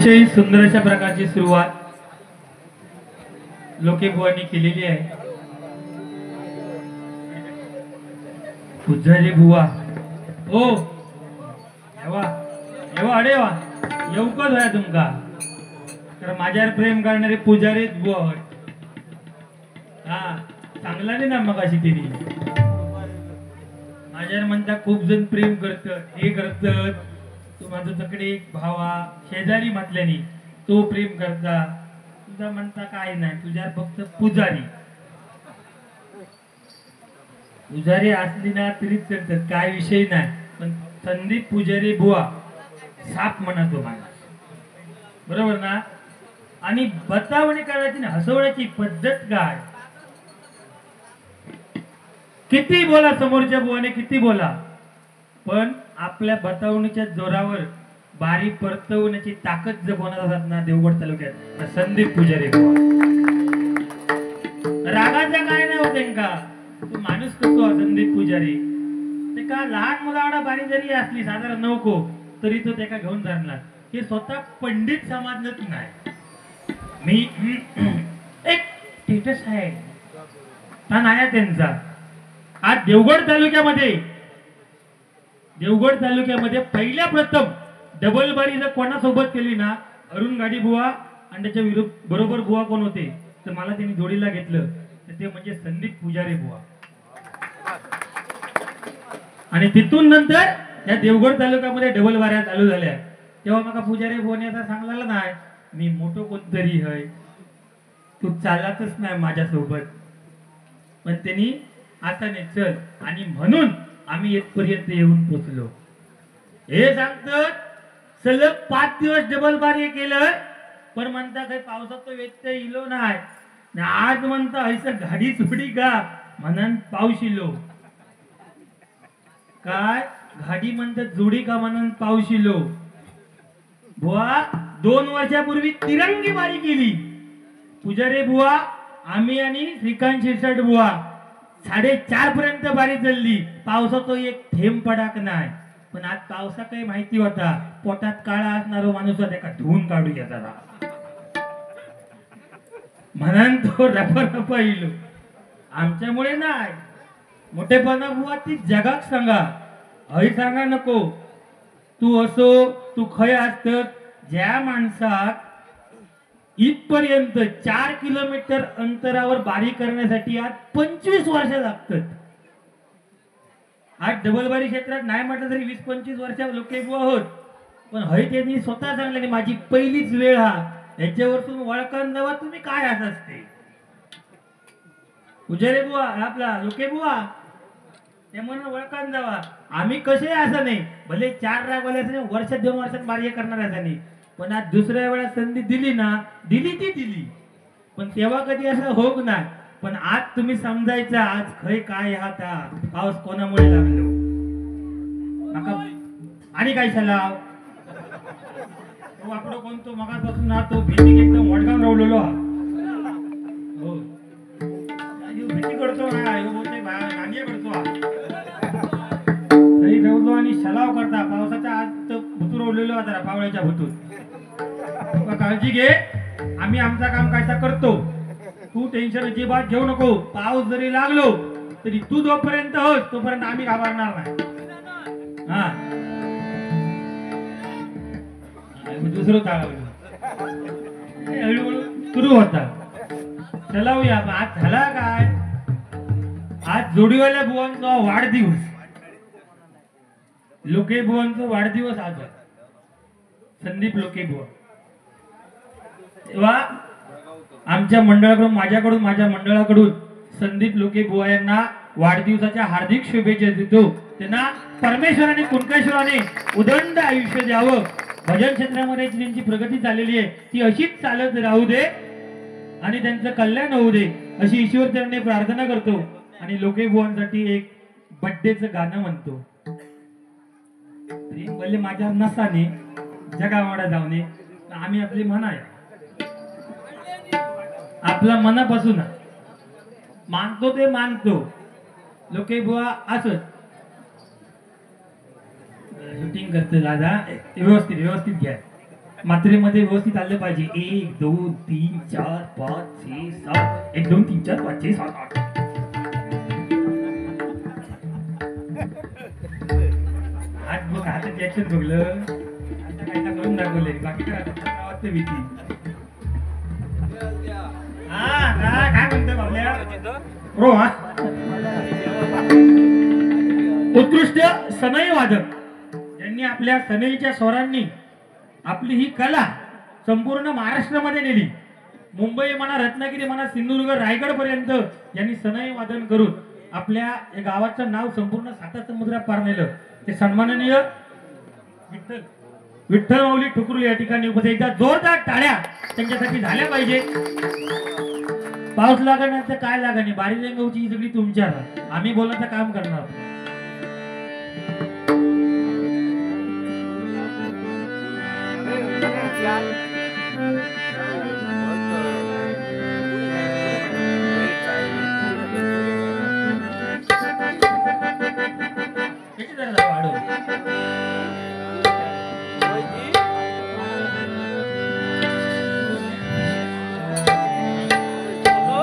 अतिशय सुंदर अशा प्रकारची सुरुवात लोके बुवांनी केलेली आहे. पुजारी बुवा ओ येवा येवा अडे वा येऊकच होया तुमका तर माझ्यावर प्रेम करणारे पुजारीच बुवा होय. हा चांगला नाही ना मग अशी तिने माझ्यावर म्हणता खूप जण प्रेम करतात हे करतात. तू माझा तकडे एक भावा शेजारी म्हटल्याने तो प्रेम करता तुझा म्हणता काय नाही तुझ्या फक्त पुजारी पुजारी असली ना तरीच करतात काय विषय नाही. पण संदीप पुजारी बुवा साप म्हणतो मला बरोबर ना. आणि बतावणी करायची ना हसवण्याची पद्धत काय किती बोला समोरच्या बुवाने किती बोला पण आपल्या बतावणीच्या जोरावर बारी परतवण्याची ताकद जर कोणाला असतात ना देवगड तालुक्यात तर संदीप पुजारी बुवा. रागाचा काय नाही होते का तो माणूस करतो संदीप पुजारी ते का लहान मुलाला बारी जरी असली साधारण नको तरी तो त्याला घेऊन जाणार. हे स्वतः पंडित समाजच नाही. मी एक स्टेटस आहे हा नाही त्यांचा. आज देवगड तालुक्यामध्ये पहिल्या प्रथम डबल बारी जर कोणासोबत केली ना अरुण गाडी बुवा आणि त्याच्या विरुद्ध बरोबर बुवा कोण होते तर मला त्यांनी जोडीला घेतलं तर ते म्हणजे संदीप पुजारी बुवा. आणि तिथून नंतर या देवगड तालुक्यामध्ये डबल बाऱ्या चालू झाल्या तेव्हा मला पुजारी बुवाने आता सांगलेलं नाही मी मोठं कोणतरी आहे तू चालतच नाही माझ्यासोबत पण त्यांनी आता नाही चल आणि म्हणून आम्ही इथपर्यंत येऊन पोचलो. हे सांगतात सलग 5 दिवस डबल बारी केलं पण म्हणता काही पावसात व्यत्यय इलो नाही. आज म्हणता ऐसा गाडी चोडी का म्हणून पाऊस इलो काय गाडी म्हणतात जोडी का म्हणून पाऊस इलो. बुवा 2 वर्षापूर्वी तिरंगी बारी केली पुजारी बुवा आम्ही आणि श्रीकांत शिरसाट बुवा 4:30 पर्यंत बारी चालली. पावसात एक थेंब पडाक नाही पण आज पावसा काही माहिती होता पोटात काळा असणारा माणूस त्याला धुवून काढू घेता म्हणून तो रप इलो. आमच्यामुळे नाही मोठेपणा बुवा ती जगाक सांगा हय सांगा नको तू असो तू खय असत ज्या माणसाक इथपर्यंत 4 किलोमीटर अंतरावर बारी करण्यासाठी आज 25 वर्ष लागतात. आज डबल बारी क्षेत्रात नाही म्हटलं तरी 20-25 वर्ष लोके बुवा होत पण हय त्यांनी स्वतः सांगले माझी पहिलीच वेळ हा याच्यावरतून वळखण जावा तुम्ही काय असते पुजारी बुवा आपला लोके बुवा ते म्हणून वळखण जावा आम्ही कसे असं नाही भले 4 रागवाले वर्षात 2 वर्षात बारी करणार असं नाही पण आज दुसऱ्या वेळा संधी दिली ना दिली पण तेव्हा कधी असं होग नाही. पण आज तुम्ही समजायचं आज खय काय हा पाऊस कोणामुळे लागलो आणि काय सलाव तो आपलं कोणतो मगापासून ना तो भीती एकदम वडगाव रवलेलो हा हो भीती करतो ना नांगे करतो तरी रवलो आणि सलाव करता पावसाच्या आज भुतू रवलेलो जरा पावळ्याच्या भुतून काळजी घे आम्ही आमचा काम कायचा करतो तू टेन्शन अजिबात घेऊ नको. पाऊस जरी लागलो तरी तू जोपर्यंत होस तोपर्यंत आम्ही घाबरणार नाही. हा दुसरं हळूहळू सुरू होता चलावूया. आज झाला काय आज जोडीवाल्या बुवांचा वाढदिवस लोके बुवांचा वाढदिवस आज संदीप लोके बुवा. तेव्हा आमच्या मंडळाकडून माझ्या मंडळाकडून संदीप लोके बुवा यांना वाढदिवसाच्या हार्दिक शुभेच्छा देतो. त्यांना परमेश्वराने कुणकेश्वराने उदंड आयुष्य द्यावं. भजन क्षेत्रामध्ये त्यांची प्रगती झालेली आहे ती अशीच चालत राहू दे आणि त्यांचं कल्याण होऊ दे अशी ईश्वर चरणी प्रार्थना करतो. आणि लोके बुवांसाठी एक बड्डेचं गाणं म्हणतो. भले माझ्या नसाने जगावाडा जाऊने आम्ही आपली म्हणाय आपला मनापासून मानतो ते मानतो लोके बुवा असत शूटिंग करते दादा व्यवस्थित घ्या मात्रेमध्ये व्यवस्थित आलं पाहिजे. 1 2 3 4 5 6 7 1 2 3 4 5 6 7 8. आज बघ हातात यायचं बघलं आता काय करून दाखवलंय. बाकी काय वाटतं भीती. काय म्हणतोय बाबल्या रो हा उत्कृष्ट सनई वादक यांनी आपल्या सनईच्या स्वरांनी आपली ही कला संपूर्ण महाराष्ट्रामध्ये नेली. मुंबई म्हणा, रत्नागिरी म्हणा, सिंधुदुर्ग, रायगड पर्यंत यांनी सनई वादन करून आपल्या या गावाचं नाव संपूर्ण साता समुद्रात पार नेलं. ते सन्माननीय विठ्ठल माऊली ठुकरुल या ठिकाणी उपस्थित. एकदा जोरदार टाळ्या त्यांच्यासाठी झाल्या पाहिजे. पाऊस लागण्याचं काय लागणे, बारी रंगवची ही सगळी तुमच्यावर, आम्ही बोलायचं काम करणार.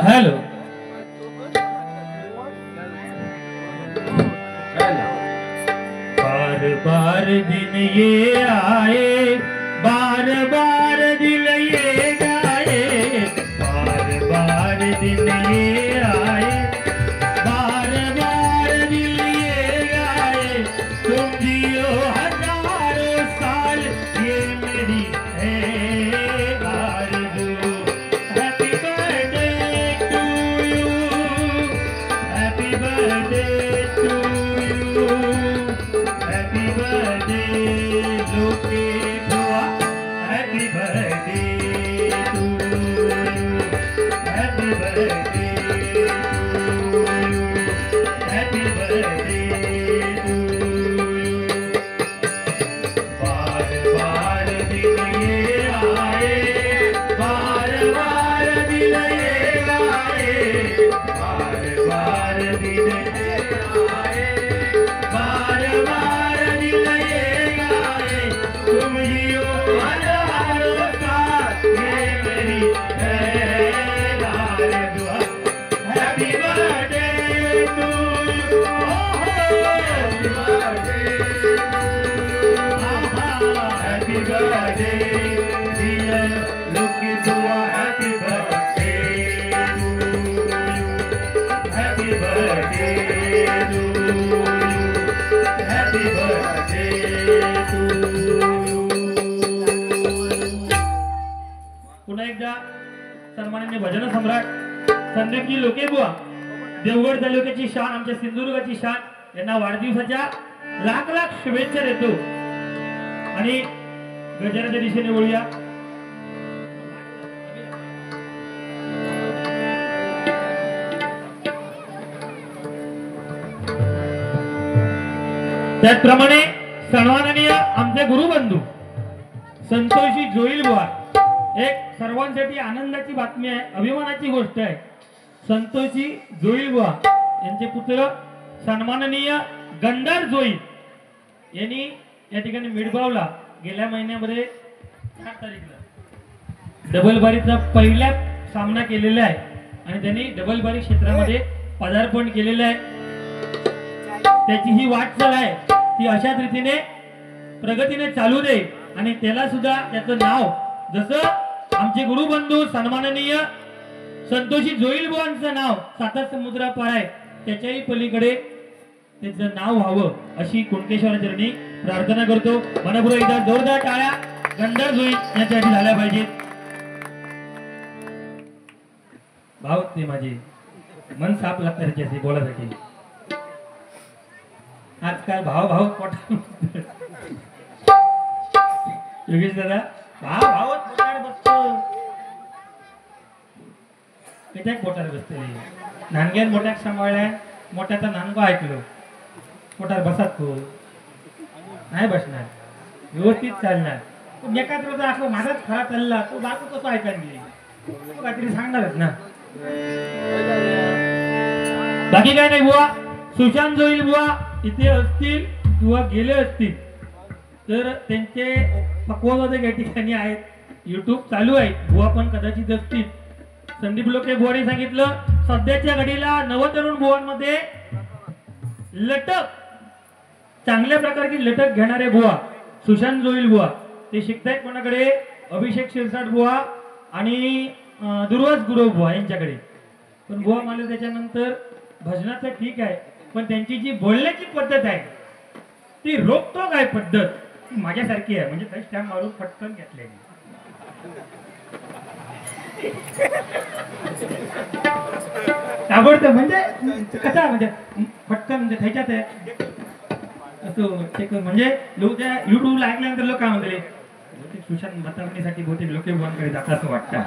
हेलो बार बार दिन ये आए, बार बार दिल ये गाए, बार बार दिन ये आए, बार बार दिल ये गाए, तुम जियो हजारों साल ये मेरी है आरज़ू. Happy birthday to you, happy birthday to you, happy birthday लोके दुआ, happy birthday to you, happy birthday to you, happy birthday to you. बार बार दिन ये आए, बार बार दिल ये गाए, बार बार दिन ये आए, बार बार दिल ये गाए, तुम जियो हजारों साल ये मेरी है आरज़ू. Happy birthday to you, happy birthday, happy birthday dear लुकी दुआ, happy birthday to you, happy birthday to you, happy birthday to you. पुन्हा एकदा सन्माननीय भजन सम्राट संदीपजी लोकेबुवा, देवगड तालुक्याची शान, आमच्या सिंधुदुर्गाची शान, यांना वाढदिवसाच्या लाख लाख शुभेच्छा देतो. आणि गजराच्या दिशेने वळूया. त्याचप्रमाणे सन्माननीय आमचे गुरुबंधू संतोषी जोईल बुवा, एक सर्वांसाठी आनंदाची बातमी आहे, अभिमानाची गोष्ट आहे. संतोषी जोईल बुवा यांचे पुत्र सन्माननीय गंधार जोईल यांनी या ठिकाणी मिडबावला गेल्या महिन्यामध्ये 8 तारीखला डबल बारीचा पहिला सामना केलेला आहे आणि त्यांनी डबल बारी क्षेत्रामध्ये पदार्पण केलेलं आहे. त्याची ही वाटचाल आहे ती अशाच रीतीने प्रगतीने चालू दे आणि त्याला सुद्धा त्याचं नाव जसं आमचे गुरुबंधू सन्माननीय संतोषी जोईल बुवांचं नाव साता समुद्रापार आहे त्याच्याही पलीकडे त्याचं नाव व्हावं अशी कुणकेश्वर चरणी प्रार्थना करतो. मनपूर्वक एकदा जोरदार टाळ्या गंधार जोईल यांच्यासाठी झाल्या पाहिजेत. भाव ते माझे मन साफ लागतं त्याच्याशी बोलासाठी. आजकाल भाव भाव पोटा योगेश दादा भावच पोटावर बसतो. कित्याक पोटावर बसते नानग्यान मोठ्याक सांभाळलाय, मोठ्याचा नानगो ऐकलो पोटावर बसत तो नाही बसणार, व्यवस्थित चालणार. एकाच रोज असं माझाच खरा चालला तो बापू कसं ऐकायला काहीतरी सांगणारच ना. बाकी काय नाही बुवा. सुशांत जोईल बुवा इथे असतील किंवा गेले असतील तर त्यांचे पक्वत होते या ठिकाणी आहेत. युट्यूब चालू आहे, बुवा पण कदाचित असतील. संदीप लोके बुवाने सांगितलं सध्याच्या घडीला नवतरुण बुवांमध्ये लटक, चांगल्या प्रकारची लटक घेणारे बुवा सुशांत जोईल बुवा ते शिकतायत कोणाकडे, अभिषेक शिरसाट बुवा आणि दुर्वास गुरव बुवा यांच्याकडे. पण बुवा मला त्याच्यानंतर भजनाचं ठीक आहे, पण त्यांची जी बोलण्याची पद्धत आहे ती रोखतो काय पद्धत ती माझ्यासारखी आहे. म्हणजे काही स्टॅम्प मारून पटकन घेतले आवडतं म्हणजे कसा म्हणजे पटकन म्हणजे त्याच्यात आहे असं. म्हणजे लोक त्या युट्यूबला ऐकल्यानंतर लोक काय म्हणले सुशांत बतावणीसाठी बहुतेक लोक बुवांकडे जातात असं वाटतं.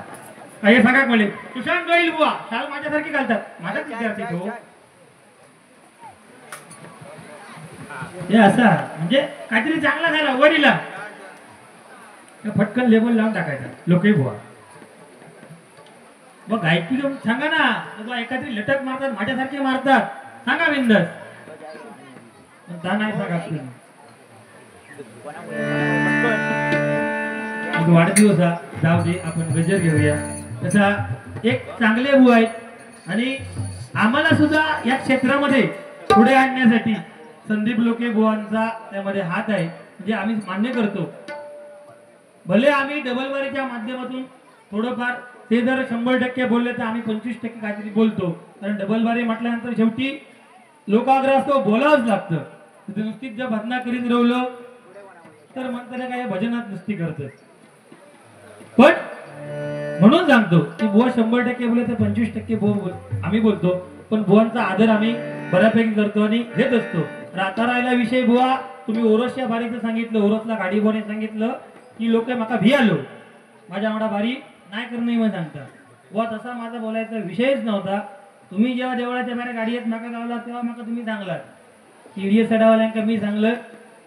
काही सांगा मला सुशांत जोईल बुवा शाल माझ्यासारखी घालतात, माझाच विद्यार्थी तो हे असा म्हणजे काहीतरी चांगला झाला वरीला फटकन लेबल लावून टाकायचा लोके बुवा. मग गायकी सांगा ना बाबा, एखादी लटक मारतात माझ्यासारखे मारतात सांगा बिंदस नाही सांगा वाढदिवसा जाऊ दे आपण गजर घेऊया. तसा एक चांगले बुवा आहेत आणि आम्हाला सुद्धा या क्षेत्रामध्ये पुढे आणण्यासाठी संदीप लोके बुवांचा त्यामध्ये हात आहे. म्हणजे आम्ही मान्य करतो भले आम्ही डबल वारीच्या माध्यमातून थोडंफार ते जर 100% बोलले तर आम्ही 25% काहीतरी बोलतो. कारण डबल बारी म्हटल्यानंतर शेवटी लोकाग्रह असतो, बोलावंच लागतं. तिथे नुसतीच जर भजना करीत राहिलो तर म्हणताना काय भजनात नुसती करतं. पण म्हणून सांगतो की बुवा 100% बोलले तर 25% आम्ही बोलतो. पण बुवांचा आदर आम्ही बऱ्यापैकी करतो आणि घेत असतो. आता राहिला विषय बुवा तुम्ही ओरसच्या बारीचं सांगितलं, ओरसला गाडी बुवाने सांगितलं की लोक माका भी आलो माझ्या मोठा बारी नाही करणं मग सांगता बुवा. तसा माझा बोलायचा विषयच नव्हता. तुम्ही जेव्हा देवळाच्या बाहेर गाडीत माका लावला तेव्हा माका तुम्ही सांगलात ईडीएस सडावाल्यांका मी सांगलं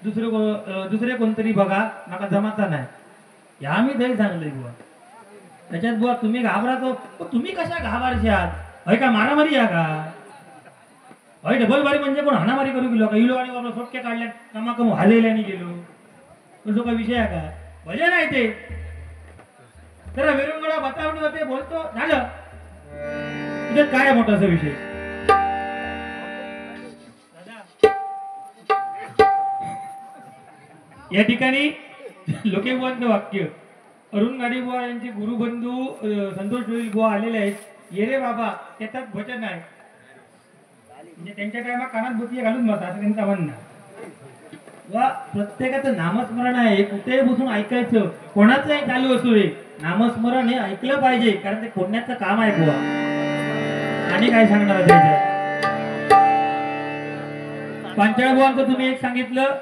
दुसरे कोणतरी बघा माका जमाचा नाही या मी तरी सांगलंय बुवा. त्याच्यात बुवा तुम्ही घाबरातो, तुम्ही कशा घाबरशात हय का मारामारी या का हय डबल बारी म्हणजे कोण हाणामारी करू गेलो का इलो आणि बाबा सोटके काढल्या कामा कमू हालेल्याने गेलो तो का विषय आहे का भजन आहे ते. तर विरंगुळा बतावणी होते बोलतो झालं तुझ्यात काय मोठासा विषय. या ठिकाणी लोके बुवांचं वाक्य अरुण गाडी बुवा यांचे गुरुबंधू संतोष जोईल बुवा आलेले आहेत. ये रे बाबा त्याच्यात भजन आहे म्हणजे त्यांच्या टायमा कानात बोटी घालून बसा असं त्यांचं म्हणणं. वा प्रत्येकाचं नामस्मरण आहे, कुठेही बसून ऐकायचं, कोणाचंही चालू असू दे नामस्मरण हे ऐकलं पाहिजे कारण ते पुण्याचं काम आहे बुवा. आणि काय सांगणार त्याच्यात पांचाळ बुवांचं तुम्ही एक सांगितलं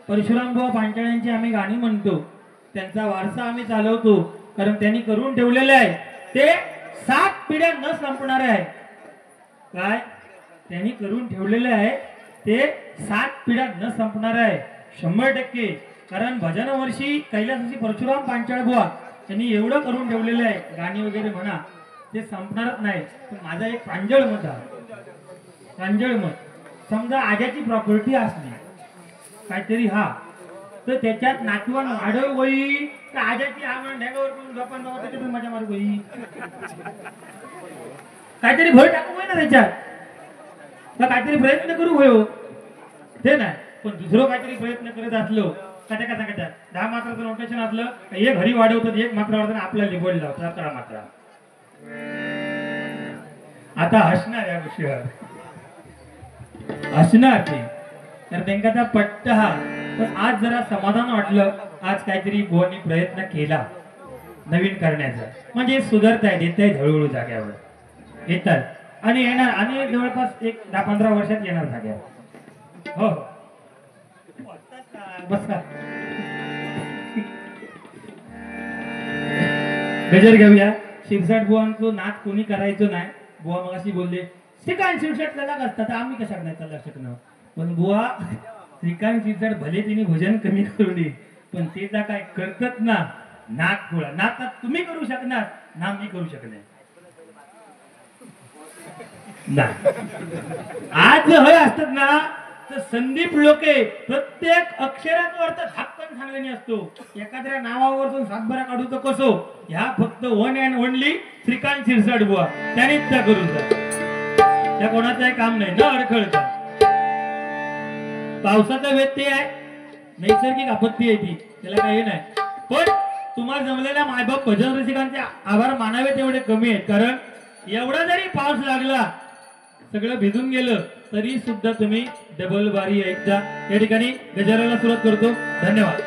परशुराम बुवा पांचाळ्यांची आम्ही गाणी म्हणतो, त्यांचा वारसा आम्ही चालवतो कारण त्यांनी करून ठेवलेलं आहे ते 7 पिढ्या न संपणार आहे. काय त्यांनी करून ठेवलेलं आहे ते 7 पिढ्या न संपणार आहे 100%. कारण भजन वर्षी कैलासवासी परशुराम पांचाळ बुवा त्यांनी एवढं करून ठेवलेलं आहे गाणी वगैरे म्हणा ते संपणारच नाही. पण माझा एक प्रांजळ मत आहे, प्रांजळ मत समजा आज्याची प्रॉपर्टी असली काहीतरी हा तर त्याच्यात नातवण वाढव होई तर आज्याची आमण ढेगावर करून गप्पा जाऊ त्याच्यातून मजा मारू होई काहीतरी भर टाकू होय ना त्याच्यात तर काहीतरी प्रयत्न करू होय ते नाही. पण दुसरं काहीतरी प्रयत्न करत असलो का त्या काय 10 मात्राचं नोटेशन असलं एक घरी वाढवतात 1 मात्रा वाढवताना आपल्याला निवड लावतात 17 मात्रा. आता हसणार या विषयावर हसणार ते तर त्यांना त्या पट्ट हा. पण आज जरा समाधान वाटलं आज काहीतरी बुवांनी प्रयत्न केला नवीन करण्याचा म्हणजे सुधारतायत येत हळूहळू जाग्यावर येतात आणि येणार आणि जवळपास एक 10-15 वर्षात येणार जाग्यावर. हो बसा गजर घेऊया. शिरसाट बुवांचं नाच कोणी करायचं नाही. बुवा मग अशी बोलले श्रीकांत शिरसाट त्याला असतात आम्ही कशा नाही चालला शकणं. पण बुवा श्रीकांत शिरसाट भले तिने भजन कमी करू दे पण ते काय करतात ना नाक गोळा नाकात तुम्ही करू शकणार ना मी करू शकणार आज हय असतात ना तर संदीप लोके प्रत्येक अक्षराचा अर्थ झापकन सांगण्याने असतो. एखाद्या नावावरून सातबारा काढू तर कसो, ह्या फक्त one and only Shrikant Shirsat बुवा त्यानेच त्या करून त्या कोणाचंही काम नाही न अडखळता. पावसाचा व्यत्यय आहे, नैसर्गिक आपत्ती आहे ती, त्याला काही नाही. पण तुम्हाला जमलेल्या मायबाप भजन रसिकांचे आभार मानावे तेवढे कमी आहेत. कारण एवढा जरी पाऊस लागला, सगळं भिजून गेलं तरी सुद्धा तुम्ही डबल बारी ऐकता. या ठिकाणी गजराला सुरुवात करतो. धन्यवाद.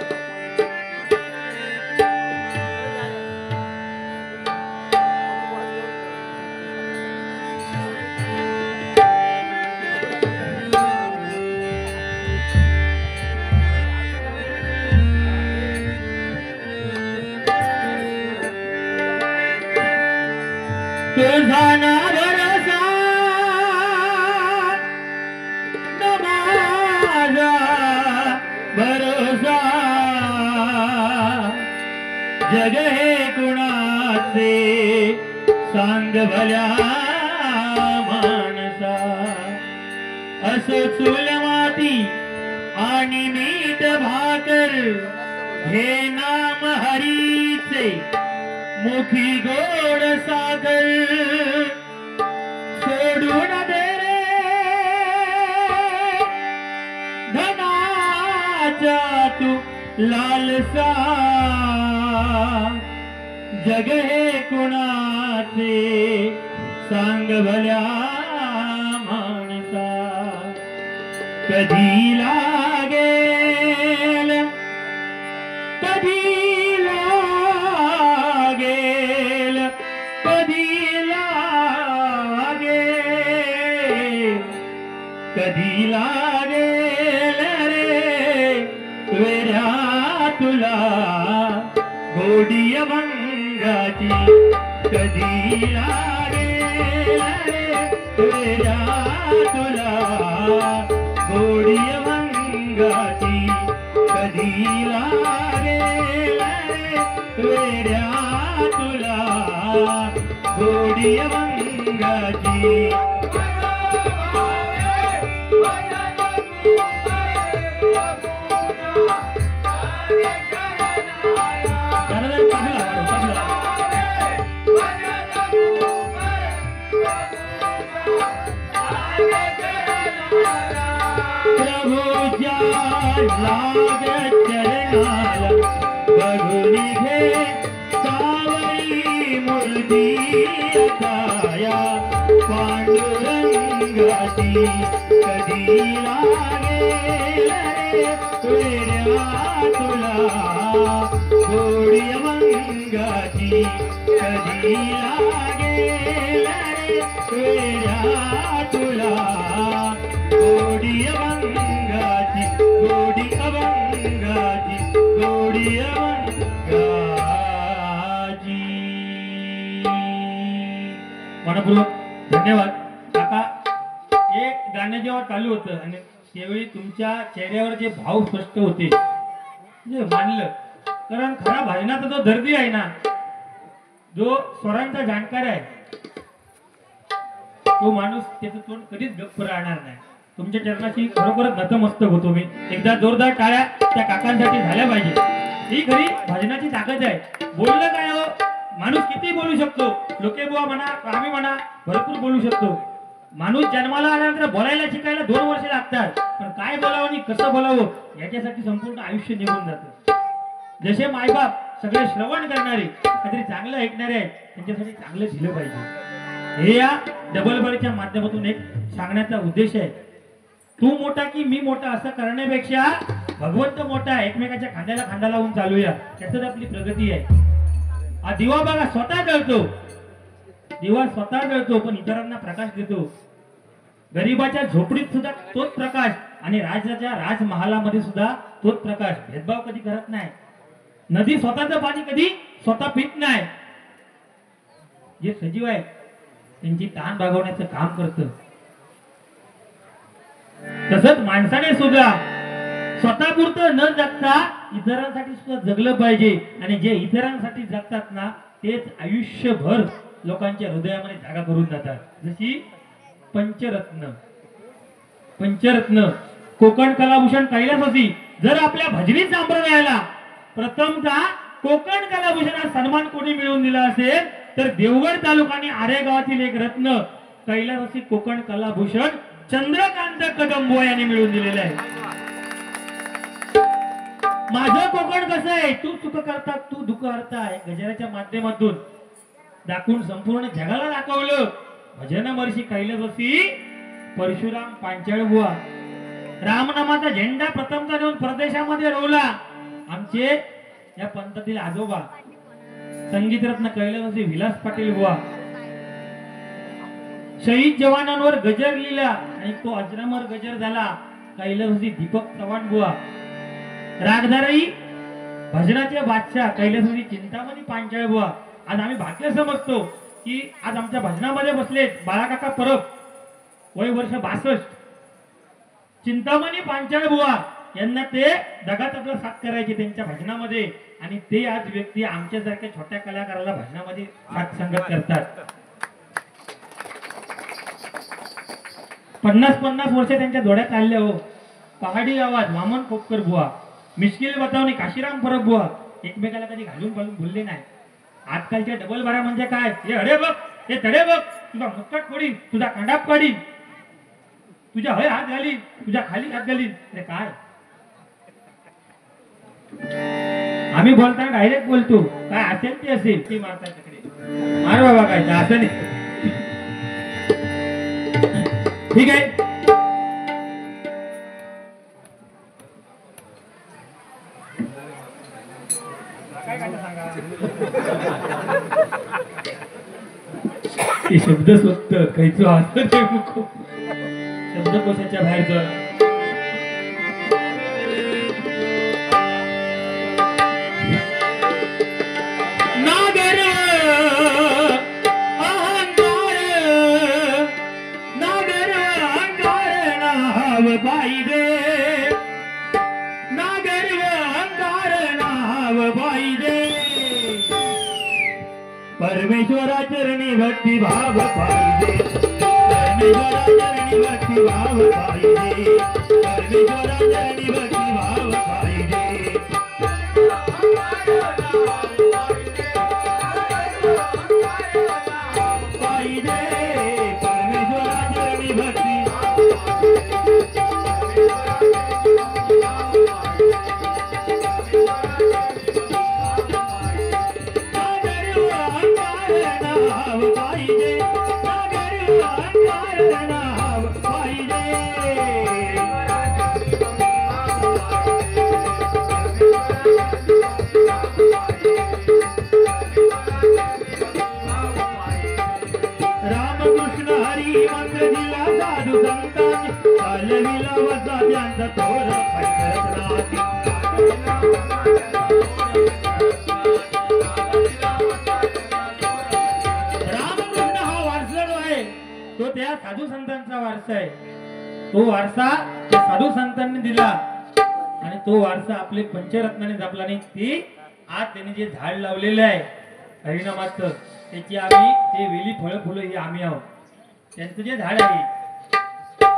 तुझा ना भरोसा माझा भरोसा, जग हे कुणाचे सांग भल्या माणसा. असो चूल माती आणि मीठ भाकर, हे नाम हरीचे मुखी गोड सागर. सोडून दे रे धनाच्या तू लालसा, जग हे कुणाचे सांग भल्या माणसा. कधी लागेल कधी लागेल कधी लागेल कधी लागेल रे वेड्या तुला गोडी अभंगाची. कधी लागेल रे वेड्या तुला गोडी अभंगाची. कधी लागेल वेड्या तुला गोडी अभंगाची. प्रभूच्या लागत चरणाला बघून घे सावरी मूर्ती छाया पांडुरंगाची. कधी लागेल रे वेड्या तुला गोडी अभंगाची. कधी लागेल रे वेड्या तुला गोडी अभंगाची. गोडी अभंगाची गोडी अभंगाची. मनपूर्वक धन्यवाद काका. हे गाणं जेव्हा चालू होतं आणि त्यावेळी तुमच्या चेहऱ्यावर जे भाव स्पष्ट होते जे मानलं. कारण खरा भजनाचा जो दर्दी आहे ना, जो स्वरांचा जाणकार आहे, तो माणूस त्याचं तोंड कधीच गप्प राहणार नाही. तुमच्या चरणाशी खरोखरच नतमस्तक होतो मी. एकदा जोरदार टाळ्या त्या काकांसाठी झाल्या पाहिजे. ही खरी भजनाची ताकद आहे. बोललं काय हो, माणूस किती बोलू शकतो, लोकेबुवा म्हणा, आम्ही म्हणा, भरपूर बोलू शकतो. माणूस जन्माला आल्यानंतर बोलायला शिकायला 2 वर्ष लागतात. पण काय बोलावं आणि कसं बोलावं याच्यासाठी संपूर्ण आयुष्य निघून जातं. जसे मायबाप सगळे श्रवण करणारे, काहीतरी चांगलं ऐकणारे आहेत, त्यांच्यासाठी चांगलं दिलं पाहिजे. हे या डबल बारीच्या माध्यमातून एक सांगण्याचा उद्देश आहे. तू मोठा की मी मोठा असं करण्यापेक्षा भगवंत मोठा, एकमेकाच्या खांद्याला खांदा लावून चालूया, त्यातच आपली प्रगती आहे. हा दिवा बघा स्वतः जळतो, दिवा स्वतः जळतो पण इतरांना प्रकाश देतो. गरीबाच्या झोपडीत सुद्धा तोच प्रकाश आणि राजाच्या राजमहालामध्ये सुद्धा तोच प्रकाश. भेदभाव कधी करत नाही. नदी स्वतःचं पाणी कधी स्वतः पित नाही. जे सजीव आहे त्यांची ताण भागवण्याचं काम करतं. तसंच माणसाने सुद्धा स्वतःपुरतं न जगता इतरांसाठी सुद्धा जगलं पाहिजे. आणि जे इतरांसाठी जगतात ना तेच आयुष्यभर लोकांच्या हृदयामध्ये जागा करून जातात. जशी पंचरत्न कोकण कलाभूषण कैलासवासी जर आपल्या भजनी संप्रदायाला प्रथमतः कोकण कलाभूषण हा सन्मान कोणी मिळवून दिला असेल तर देवगड तालुका आणि आरे गावातील एक रत्न कैलासवासी कोकण कलाभूषण चंद्रकांत कदंबो यांनी मिळवून दिलेले आहे. माझं कोकण कसं आहे, तू सुख करता तू दुःख करताय गजराच्या माध्यमातून दाखवून संपूर्ण जगाला दाखवलं. भजन महर्षी कैलासवासी परशुराम पांचाळ बुवा रामनामाचा झेंडा प्रथमतः नेऊन प्रदेशामध्ये रोवला. आमचे या पंथातील आजोबा संगीतरत्न कैलासवासी विलास पाटील बुवा शहीद जवानांवर गजर लिहिला आणि तो अजरामर गजर झाला कैलासवासी दीपक चव्हाण बुवा. रागदाराई भजनाचे बादशाह कैलासवासी चिंतामणी पांचाळ बुवा. आज आम्ही भाग्य समजतो की आज आमच्या भजनामध्ये बसलेत बाळाकाका परब वय वर्ष 62 चिंतामणी पांचाळ बुवा यांना ते दगात आपला साथ करायचे त्यांच्या भजनामध्ये आणि ते आज व्यक्ती आमच्यासारख्या छोट्या कलाकाराला भजनामध्ये साथ संगत करतात. 50-50 वर्ष त्यांच्या जोड्या चालल्या हो. पहाडी आवाज वामन खोपकर बुवा मिश्किल बतावणी काशीराम परब बुवा एकमेकाला कधी घालून बोलले नाही. आजकालच्या डबल बारा म्हणजे काय, हे अडे बघ हे तडे बघ तुझा मुक्काट फोडीन तुझा कांडाप काढीन तुझ्या हय हात घालीन तुझ्या खाली हात घालीन. अरे काय आम्ही बोलताना डायरेक्ट बोलतो काय असेल ते असेल ते मारता तिकडे मार बाबा काय असं नाही. ठीक आहे शब्द स्वस्त काहीच शब्दकोशाच्या बाहेरचं नागर अहंकार नागर अहंकार नाव पाहिजे नागर अहंकार नाव पाहिजे परमेश्वरा चरणी भक्ती भाव पाहिजे परमेश्वरा चरणी भक्ती भाव पाहिजे परमेश्वरा चरणी भक्ती भाव पाहिजे पाहिजे परमेश्वरा चरणी भक्ती रामकृष्ण हरी मंत्र दिला साधू संतांनी चालविला वसा त्यांचा थोर रामकृष्ण हा वारसा जो आहे तो त्या साधू संतांचा वारसा आहे. तो वारसा त्या साधू संतांनी दिला आणि तो वारसा आपले पंचरत्नाने जपला आणि ती आज त्यांनी जे झाड लावलेलं आहे हरिनामाचं त्याची आम्ही ते वेली फळं फुलं ही आम्ही आहोत. त्यांचं जे झाड आहे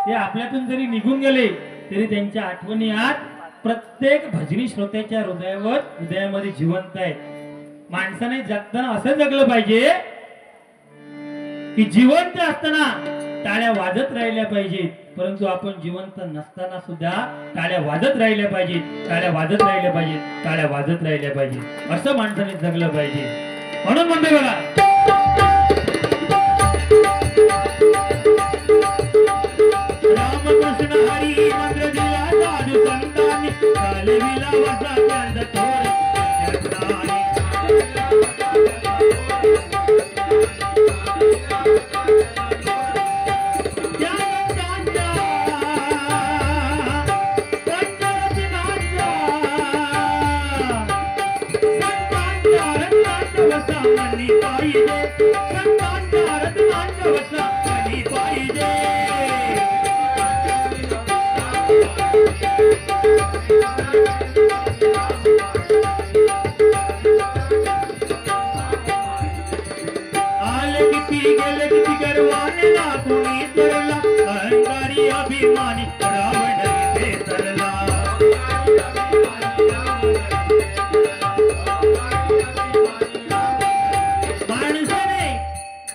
ते आपल्यातून जरी निघून गेले तरी त्यांच्या आठवणी आज प्रत्येक भजनी श्रोत्याच्या हृदयामध्ये जिवंत आहे. माणसाने जगताना असं जगलं पाहिजे की जिवंत असताना टाळ्या वाजत राहिल्या पाहिजेत परंतु आपण जिवंत नसताना सुद्धा टाळ्या वाजत राहिल्या पाहिजेत टाळ्या वाजत राहिल्या पाहिजेत टाळ्या वाजत राहिल्या पाहिजेत असं माणसाने जगलं पाहिजे. म्हणून म्हणते बघा रामकृष्ण हरी मंत्र दिला साधू संतांनी चालविला वसा त्यांचा थोर अभिमानी रावण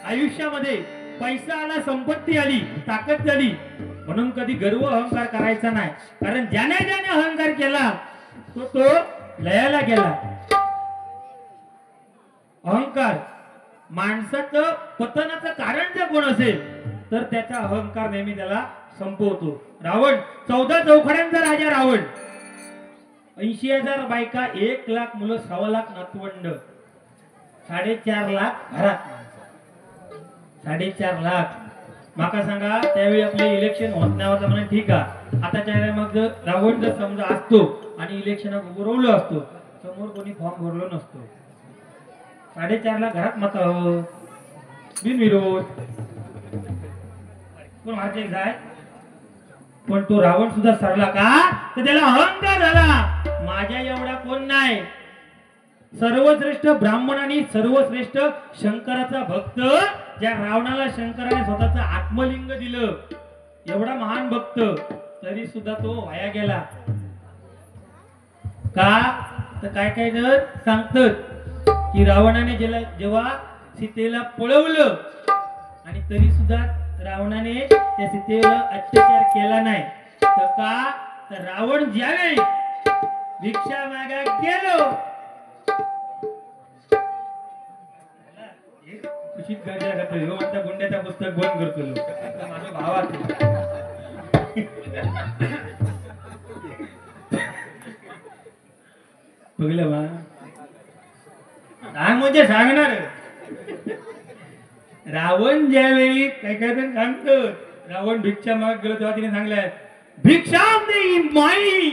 आयुष्यामध्ये पैसा आला, संपत्ती आली, ताकद झाली म्हणून कधी गर्व अहंकार करायचा नाही. कारण ज्याने ज्याने अहंकार केला तो लयाला गेला. अहंकार माणसाचं पतनाचं कारण जर कोण असेल तर त्याचा अहंकार नेहमी त्याला संपवतो. रावण 14 चौखड्यांचा राजा रावण, 80,000 बायका, 1,00,000 मुलं, 1.25 नातवंड, 4.5 लाख घरात माणसं, 4.5 लाख. माका सांगा त्यावेळी आपले इलेक्शन होत नाही होता म्हणून ठीक आहे. आताच्या मग रावण जर समजा असतो आणि इलेक्शन उभं असतो, समोर कोणी फॉर्म भरलो नसतो. 4.5 लाख घरात मत बिनविरोध कोण मार्केट जाय. पण तो रावण सुद्धा सरला का तर त्याला अहंकार झाला. माझ्या एवढा कोण नाही. सर्वश्रेष्ठ ब्राह्मण आणि सर्वश्रेष्ठ शंकराचा भक्त, ज्या रावणाला शंकराने स्वतःचं आत्मलिंग दिलं, एवढा महान भक्त, तरी सुद्धा तो वाया गेला. का तर काय काय जर सांगतात की रावणाने जेव्हा सीतेला पळवलं आणि तरी सुद्धा रावणाने त्या सीतेला अत्याचार केला नाही. तर का तर रावण ज्यावेळी भिक्षा मागा गेलो खुशीत गाड्या करतो, ह्यो म्हणता गुंड्याचा पुस्तक बंद करतो. माझ्या भावात बघलं बा सांग म्हणजे सांगणार. रावण ज्यावेळी काय काय जण सांगतो रावण भिक्षा माग गेलो तेव्हा तिने सांगलाय भिक्षा देई माई.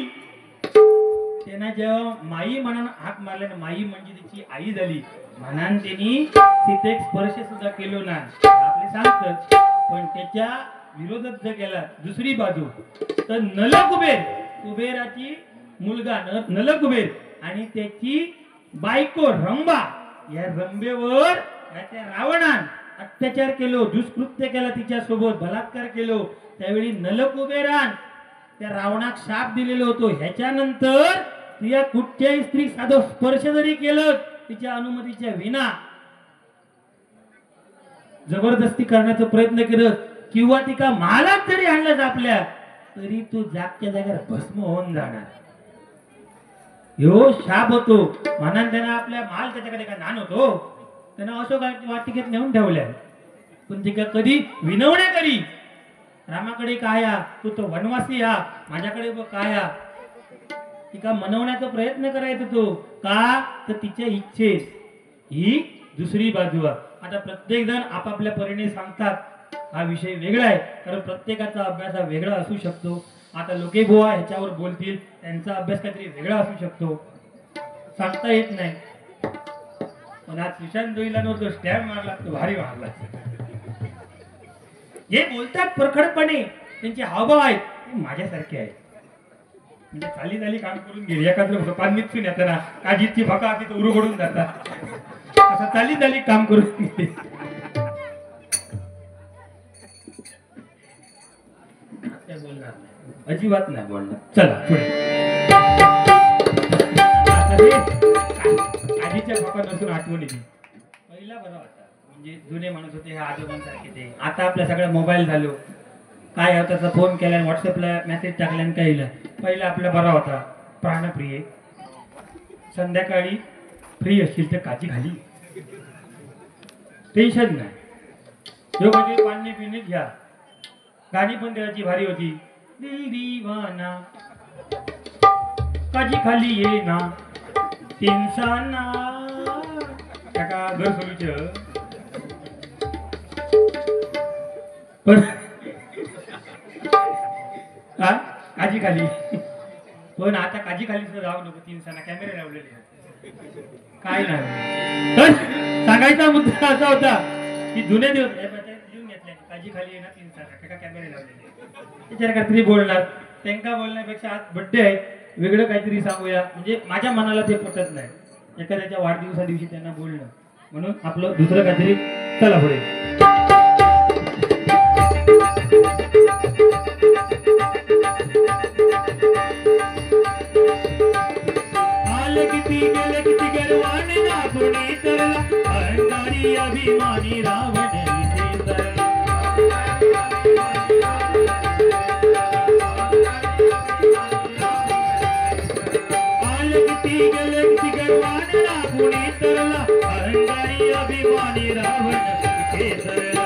त्यांना जेव्हा माई म्हणून हाक मारल्याने, माई म्हणजे त्याची आई झाली म्हणून त्यांनी सीतेक स्पर्श सुद्धा केलो नाही आपले सांगतात. पण त्याच्या विरोधात जर गेला दुसरी बाजू तर नलकुबेर, कुबेराची मुलगा नलकुबेर आणि त्याची बायको रंभा, या रंभेवर त्या रावणान अत्याचार केलो, दुष्कृत्य केला, तिच्या सोबत बलात्कार केलो. त्यावेळी नलकुबेरान त्या रावणाक शाप दिलेलो होतो. ह्याच्यानंतर तिया कुठच्याही स्त्री साधो स्पर्श जरी केलं तिच्या अनुमतीच्या विना, जबरदस्ती करण्याचा प्रयत्न केलं किंवा तिका मालात जरी आणलं आपल्या, तरी तू जागच्या जागेवर भस्म होऊन जाणार. ह्यो शाप होतो म्हणून त्यानं आपल्या माल त्याच्याकडे का नान होतो त्यानं अशोक वाटिकेत नेऊन ठेवल्या. पण तिका कधी विनवण्या करी रामाकडे काय तू तो वनवासी माझ्याकडे काय तिका मनवण्याचा प्रयत्न करायचा तो का तर तिच्या इच्छेत. ही दुसरी बाजू आहे. आता प्रत्येक जण आपापल्या परीने सांगतात. हा विषय वेगळा आहे कारण प्रत्येकाचा अभ्यास हा वेगळा असू शकतो. आता लोके बुवा ह्याच्यावर बोलतील, त्यांचा अभ्यास काहीतरी वेगळा असू शकतो, सांगता येत नाही. पण आज सुशांत दोईलांवर जो स्टॅम्प मारला तो भारी मारला. जे बोलतात परखडपणे त्यांचे हावभाव आहेत ते माझ्यासारखे आहेत. म्हणजे चाली चाली काम करून गेले एखादं पान निघून येताना काजीची भका तिथं उरुगडून जातात. असं चाली चाली काम करून गेले. बोलणार अजिबात नाही बोलणार. चला पुढे. आधीच्या बापा नसून आठवण येते. पहिला बरा होता म्हणजे जुने माणूस होते हे आजोबांसारखे ते. आता आपल्या सगळ्या मोबाईल झालो, काय होता त्याचा फोन केला व्हॉट्सअपला मेसेज टाकल्यान काही. पहिला आपला बरा होता प्राणप्रिय. संध्याकाळी फ्री असतील तर काची खाली, टेन्शन नाही. जो म्हणजे पाणी पिणे घ्या. गाणी पण देवाची भारी होती. दिल दीवाना काजी खाली ये ना तिनसाना का घर सोलूच. पण काजी खाली. पण आता काजी खाली सुद्धा जाऊ नको. तिनसाना कॅमेरे लावलेले काय नाही. तर सांगायचा मुद्दा असा होता की जुने दिवस लिहून घेतले काजी खाली येणार तिनसाना कॅमेरे लावलेले. त्याच्यावर काहीतरी बोलणार. त्यांना बोलण्यापेक्षा आज बड्डे आहे वेगळं काहीतरी सांगूया म्हणजे माझ्या मनाला ते पटत नाही. एखाद्याच्या वाढदिवसा दिवशी त्यांना बोलणं म्हणून आपलं दुसरं काहीतरी. चला पुढे. आले किती गेले किती गर्वाने ना कोणी तरला अहंकारी अभिमानी रावण. अहंकारी अभिमानी रावण केसरला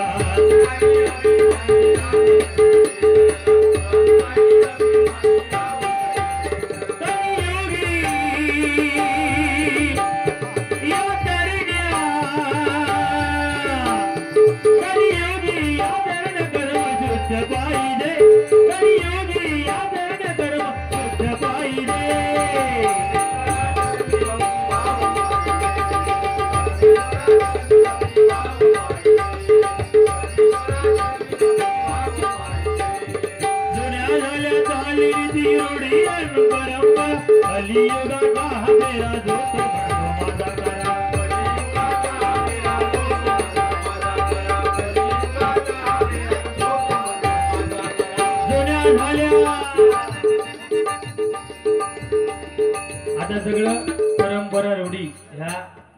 आता सगळं परंपरा रूढी ह्या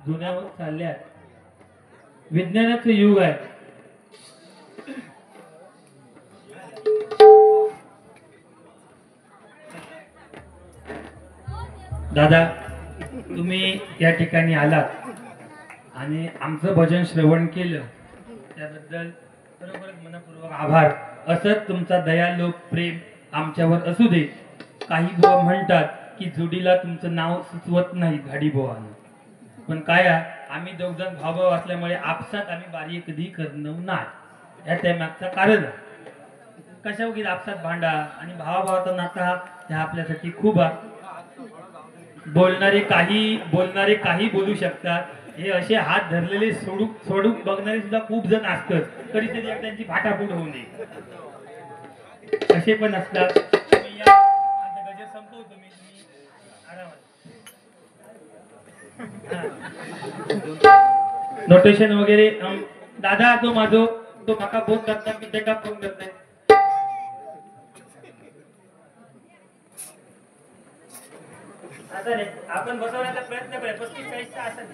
जुन्यावर चालल्या. विज्ञानाचं युग आहे. दादा तुम्ही या ठिकाणी आलात आणि आमचं भजन श्रवण केलं त्याबद्दल खरोखरच मनपूर्वक आभार. असंच तुमचा दयाळू प्रेम आमच्यावर असू दे. काही बुवा म्हणतात की जोडीला तुमचं नाव सुचवत नाही गाडी बुवानं, पण काय आम्ही दोघजण भावभाव असल्यामुळे आपसात आम्ही बारी कधी करणं नाही. या त्या मागचं कारण कशा उगीच आपसात भांडा आणि भावाभावाचा नाता हा आपल्यासाठी खूप बोलणारे काही बोलू शकतात. हे असे हात धरलेले सोडून बघणारे सुद्धा खूप जण असतात. कधीतरी त्यांची फाटाफूट होऊ नये असे पण असतात. गजर संपवतो मी, तुम्ही आरामात नोटेशन वगैरे. दादा तो माझो तो माका फोन करता मी त्याला फोन करते. आपण बसवण्याचा प्रयत्न करूया. 35-40चा असेल.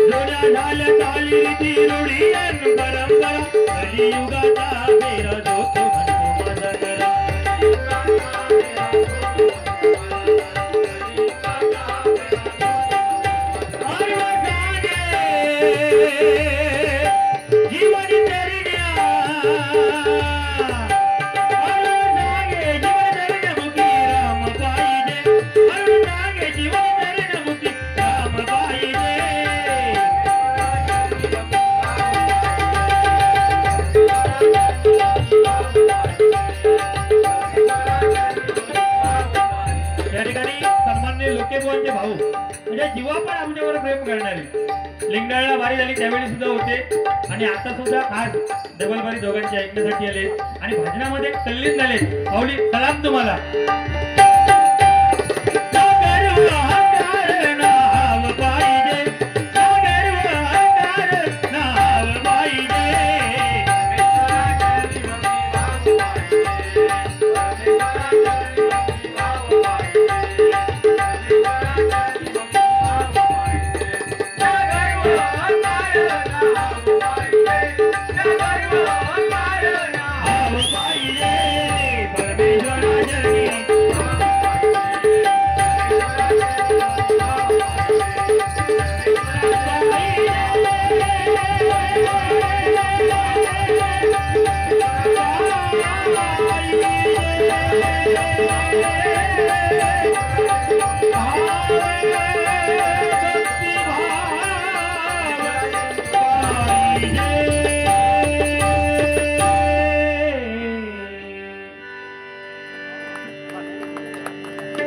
जोड्या झाल्या चाली रीती रूढी परंपरा कलियुगाचा मेरा जोत म्हणतो माझा करा. लोकेबुवांचे भाऊ म्हणजे जीवा पण आमच्यावर प्रेम करणारे लिंगाळला बारी झाली त्यावेळी सुद्धा होते आणि आता सुद्धा खास डबल बारी दोघांची ऐकण्यासाठी आले आणि भजनामध्ये तल्लीन झाले. पाऊली सलाम तुम्हाला.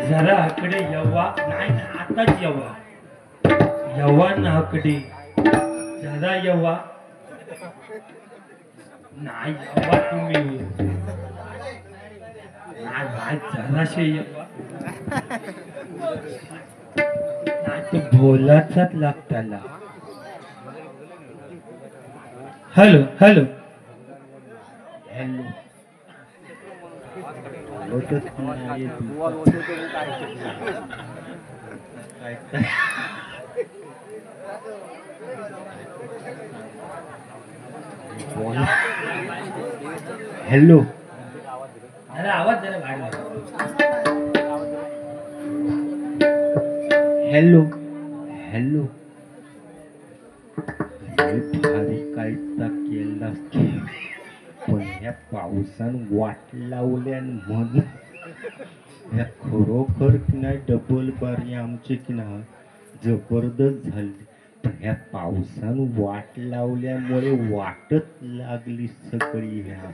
जरा आकडे यव्वा नाही आताच यव्वा ना आकडे जरा यव्वा नाही यव्वा तुम्ही जराशे यव्वा नाही तो बोलाचाच लागताला. हॅलो हॅलो हॅलो हॅलो जरा आवाज जरा वाढवा. Hello hello. भारी कायचा केला पण ह्या पावसान वाट लावल्यान म्हणून ह्या खरोखर की नाही डबल बारी आमची की नाही जबरदस्त झाली. पण ह्या पावसान वाट लावल्यामुळे वाटत लागली सगळी. ह्या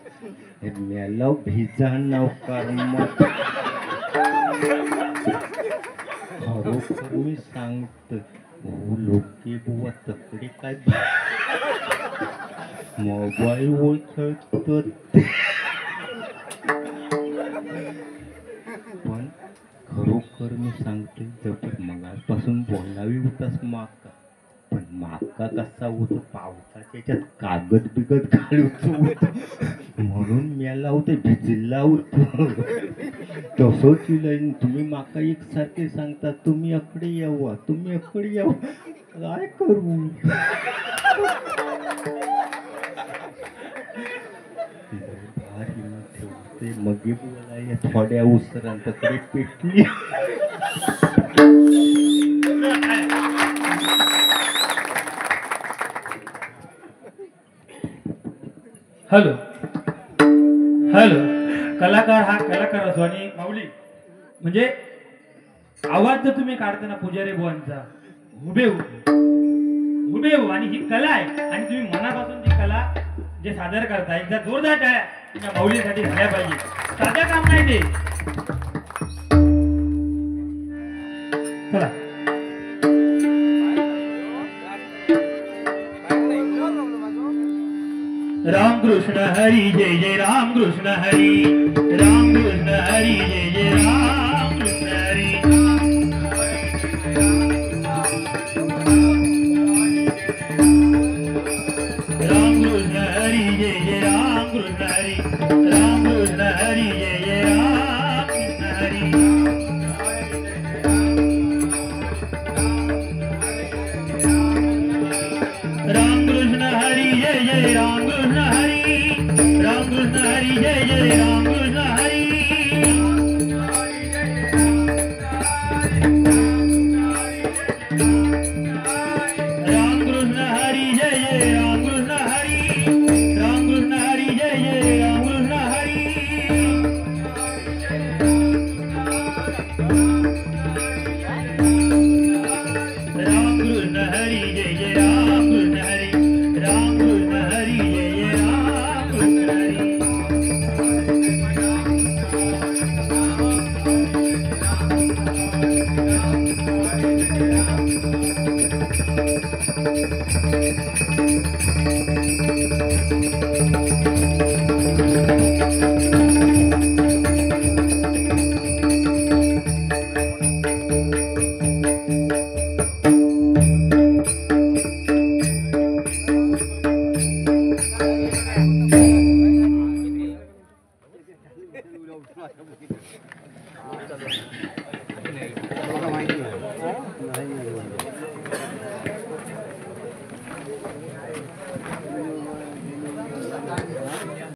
मेलाव भिजा नवकार मग खरोखर मी सांगतो हो लोके बुवा तकडे काय मोबाईल ओळखतो पण खरोखर मी सांगते जबर मगापासून बोलावी होतास माका पण माका कसा होतो पावसाच्या याच्यात कागद बिगद घालूचं होतं म्हणून मेला होते भिजला होतो. तसंच तुम्ही माका एकसारखे सांगता तुम्ही अकडे यावा तुम्ही अकडे यावा काय करू. भारी मध्ये होते मगे बोलाय थोड्या उसरांकडे पेटली. Hello hello. कलाकार हा कलाकार असो आणि माऊली म्हणजे आवाज जर तुम्ही काढताना पुजारी बुवांचा हुबेहू आणि ही कला आहे आणि तुम्ही मनापासून ती कला जे सादर करता एकदा जोरदार टाळ्या त्या माऊलीसाठी झाल्या पाहिजे. साधं काम नाही ते. चला राम कृष्ण हरी जय जय राम कृष्ण हरी राम कृष्ण हरी जय जय राम कृष्ण हरी राम कृष्ण हरी जय जय राम कृष्ण हरी राम कृष्ण हरी जय जय राम कृष्ण हरी राम कृष्ण हरी जय जय राम कृष्ण हरी राम कृष्ण हरी जय जय राम कृष्ण हरी राम कृष्ण हरी जय जय राम कृष्ण हरी राम कृष्ण हरी जय जय राम कृष्ण हरी राम कृष्ण हरी जय जय राम कृष्ण हरी राम कृष्ण हरी जय जय राम कृष्ण हरी